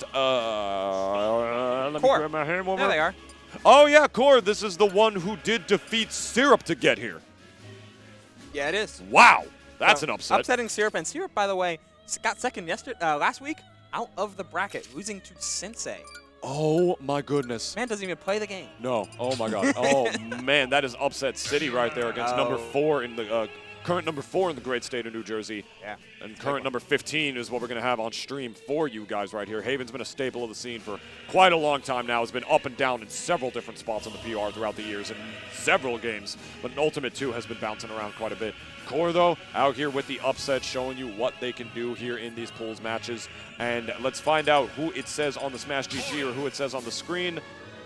against, let me Core. grab my hand one There more. they are. Oh, yeah, Core. This is the one who did defeat Syrup to get here. Yeah, it is. Wow. That's So, an upset. Upsetting Syrup. And Syrup, by the way, got second last week out of the bracket, losing to Sensei. Oh, my goodness. Man doesn't even play the game. No. Oh, my God. Oh, man. That is upset city right there against number 4 in the current number 4 in the great state of New Jersey. Yeah. And current number 15 is what we're going to have on stream for you guys right here. Haven's been a staple of the scene for quite a long time now. Has been up and down in several different spots on the PR throughout the years in several games. But an Ultimate 2 has been bouncing around quite a bit. Core, though, out here with the upset, showing you what they can do here in these pools matches. And let's find out who it says on the Smash GG or who it says on the screen.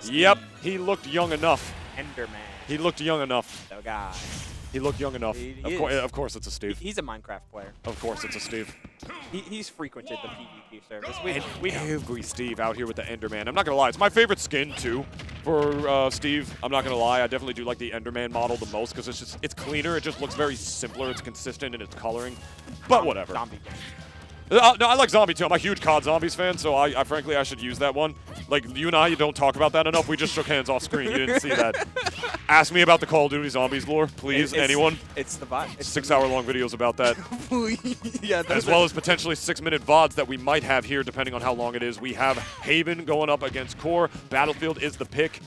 Yep, he looked young enough. Enderman. He looked young enough. The guy. He looked young enough. Of course it's a Steve. He's a Minecraft player. Of course it's a Steve. He's frequented the PvP service. We know. Every Steve out here with the Enderman. I'm not going to lie. It's my favorite skin, too, for Steve. I'm not going to lie. I definitely do like the Enderman model the most because it's cleaner. It just looks very simpler. It's consistent in its coloring. But whatever. Zombie game. No, I like Zombie, too. I'm a huge COD Zombies fan, so I frankly, I should use that one. Like, you and I don't talk about that enough. We just shook hands off screen. You didn't see that. Ask me about the Call of Duty Zombies lore, please, anyone. It's the vibe. 6-hour-long videos about that. Yeah, as well as potentially 6-minute VODs that we might have here, depending on how long it is. We have Haven going up against Core. Battlefield is the pick.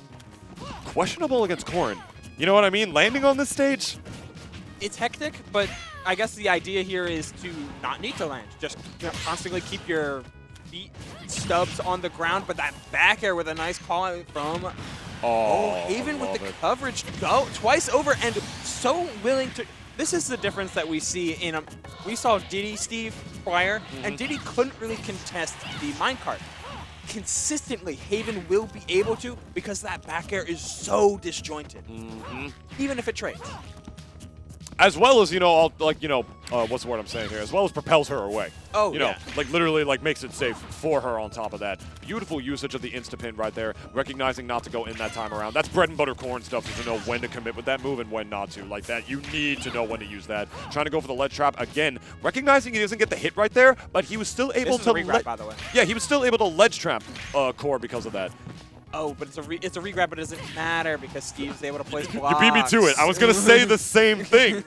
Questionable against Corrin. You know what I mean? Landing on this stage? It's hectic, but I guess the idea here is to not need to land. Just constantly keep your feet stubs on the ground, but that back air with a nice call out from Haven with the coverage. Go twice over and so willing to. This is the difference that we see in we saw Diddy Steve prior, and Diddy couldn't really contest the minecart. Consistently, Haven will be able to because that back air is so disjointed, even if it trades. As well as, what's the word I'm saying here? As well as propels her away. Oh, you know, like literally like makes it safe for her on top of that. Beautiful usage of the insta-pin right there, recognizing not to go in that time around. That's bread and butter Corrin stuff, is to know when to commit with that move and when not to. Like that, you need to know when to use that. Trying to go for the ledge trap again, recognizing he doesn't get the hit right there, but he was still able to regrab, by the way. Yeah, he was still able to ledge trap Core because of that. Oh, but it's a regrab, but it doesn't matter because Steve's able to place blocks. You beat me to it. I was gonna say the same thing.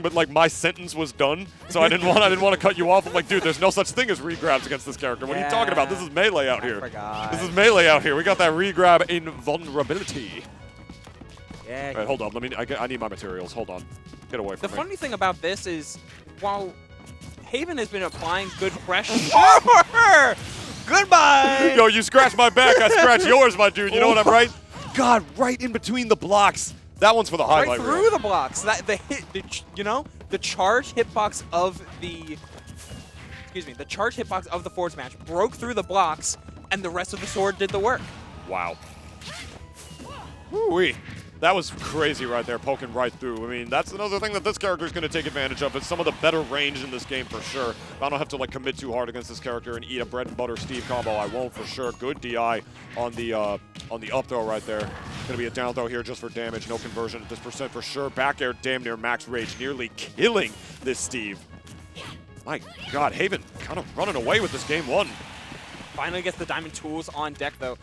But like my sentence was done, so I didn't want to cut you off. I'm like, dude, there's no such thing as regrabs against this character. What are you talking about? This is melee out here. This is melee out here. We got that regrab invulnerability. Yeah. All right, hold on. I need my materials. Hold on. Get away from me. The funny thing about this is, while Haven has been applying good pressure. Goodbye! Yo, you scratch my back, I scratch yours, my dude. You know what I'm right? God, right in between the blocks. That one's for the highlight reel. Right through the blocks. The charge hitbox of the charge hitbox of the forward smash broke through the blocks, and the rest of the sword did the work. Wow. Woo-wee. That was crazy right there, poking right through. I mean, that's another thing that this character is going to take advantage of. It's some of the better range in this game for sure. I don't have to like commit too hard against this character and eat a bread and butter Steve combo. I won't for sure. Good DI on the up throw right there. Going to be a down throw here just for damage. No conversion at this percent for sure. Back air damn near max rage, nearly killing this Steve. My God, Haven kind of running away with this game one. Finally gets the diamond tools on deck though,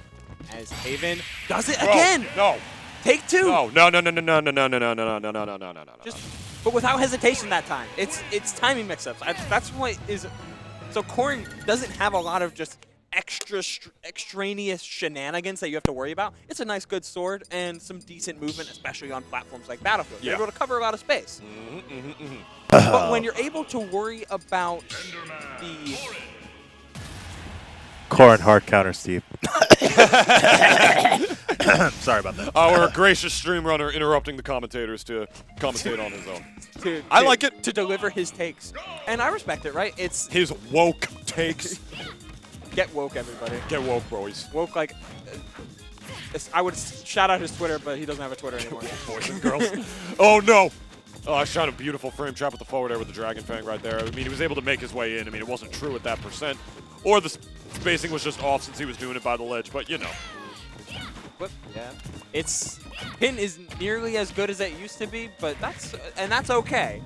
as Haven does it again. No. Take two. No. But without hesitation that time. It's timing mix-ups. That's what is. So Corrin doesn't have a lot of just extraneous shenanigans that you have to worry about. It's a nice, good sword and some decent movement, especially on platforms like Battlefield. You're able to cover a lot of space. But when you're able to worry about the Corrin hard counter, Steve. Sorry about that. Our gracious stream runner interrupting the commentators to commentate on his own. I like it. To deliver his takes. And I respect it, right? It's his woke takes. Get woke, everybody. Get woke, boys. Woke, like, I would shout out his Twitter, but he doesn't have a Twitter anymore. Boys and girls. Oh, no. Oh, I shot a beautiful frame trap with the forward air with the Dragon Fang right there. I mean, he was able to make his way in. I mean, it wasn't true at that percent. Or the spacing was just off since he was doing it by the ledge, but you know. But, yeah. Pin isn't nearly as good as it used to be, but that's okay.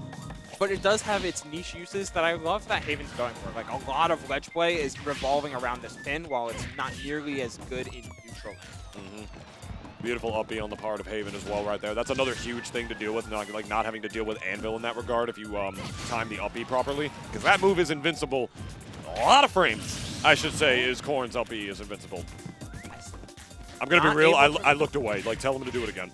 but it does have its niche uses that I love that Haven's going for. Like, a lot of ledge play is revolving around this pin, while it's not nearly as good in neutral land. Beautiful up B on the part of Haven as well right there. That's another huge thing to deal with, not having to deal with Anvil in that regard if you time the up B properly. Because that move is invincible. A lot of frames, I should say, is Corrin's up B is invincible. I'm going to be real, I looked away. Like, tell him to do it again.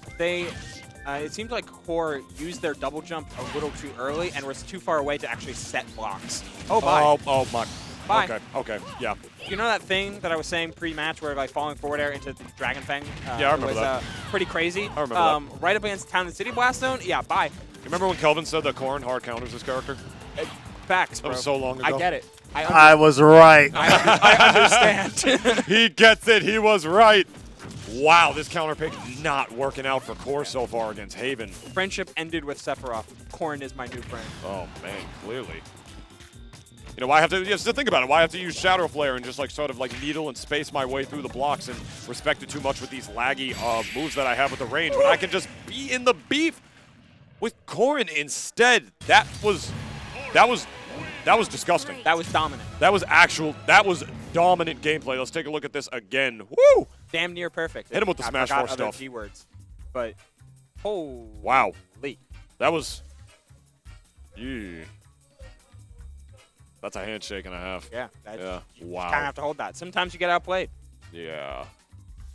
It seemed like Core used their double jump a little too early and was too far away to actually set blocks. Oh, bye. Oh, my. Bye. Okay, yeah. You know that thing that I was saying pre-match where like falling forward air into the Dragon Fang yeah, I remember was that. Pretty crazy? I remember that. Right up against Town and City Blast Zone? Yeah, bye. You remember when Kelvin said that Corrin hard counters his character? Facts, bro. That was so long ago. I get it. I was right. I understand. He gets it. He was right. Wow, this counter pick not working out for Core so far against Haven. Friendship ended with Sephiroth. Corrin is my new friend. Oh, man, clearly. You know, why I have to, just to think about it, why I have to use Shadow Flare and just like sort of like needle and space my way through the blocks and respect it too much with these laggy moves that I have with the range when I can just be in the beef with Corrin instead. That was disgusting. That was dominant. That was dominant gameplay. Let's take a look at this again. Woo! Damn near perfect. Hit him with the Smash 4 stuff. Keywords. But, holy. Wow. That was, yeah. That's a handshake and a half. Yeah. Yeah. You Wow. kind of have to hold that. Sometimes you get outplayed. Yeah.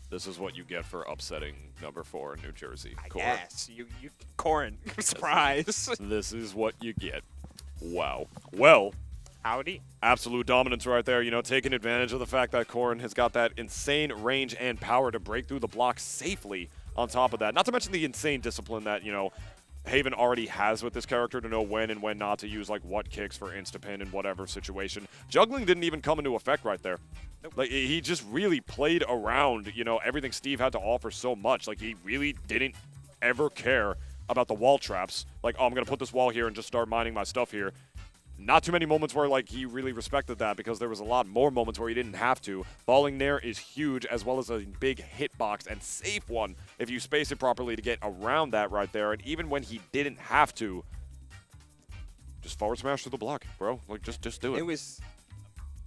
This is what you get for upsetting number 4 in New Jersey. Yes. You Corrin. Surprise. This is what you get. Wow. Well, Howdy. absolute dominance right there. You know, taking advantage of the fact that Corrin has got that insane range and power to break through the block safely on top of that. Not to mention the insane discipline that, you know, Haven already has with this character to know when and when not to use, like, what kicks for insta-pin in whatever situation. Juggling didn't even come into effect right there. Like, he just really played around, you know, everything Steve had to offer so much. Like, he really didn't ever care about the wall traps. Like, oh, I'm going to put this wall here and just start mining my stuff here. Not too many moments where, like, he really respected that because there was a lot more moments where he didn't have to. Falling there is huge, as well as a big hitbox and safe one if you space it properly to get around that right there. And even when he didn't have to, just forward smash through the block, bro. Like, just do it. It was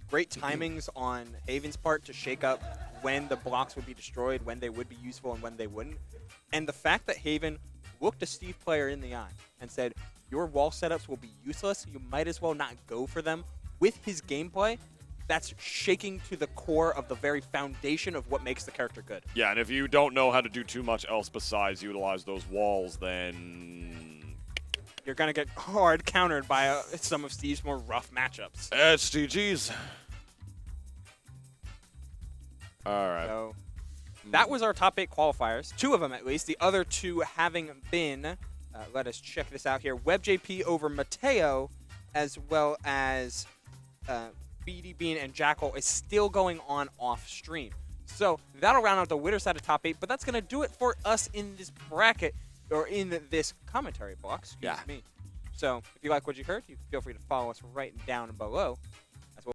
great timings on Haven's part to shake up when the blocks would be destroyed, when they would be useful, and when they wouldn't. And the fact that Haven looked a Steve player in the eye and said, your wall setups will be useless, you might as well not go for them. With his gameplay, that's shaking to the core of the very foundation of what makes the character good. Yeah, and if you don't know how to do too much else besides utilize those walls, then you're going to get hard countered by some of Steve's more rough matchups. It's GG's. All right. So that was our top 8 qualifiers, 2 of them at least. The other 2 having been, let us check this out here, WebJP over Mateo, as well as BD Bean and Jackal is still going on off stream. So that'll round out the winner side of top 8, but that's going to do it for us in this bracket, or in this commentary box, excuse me. So if you like what you heard, you feel free to follow us right down below.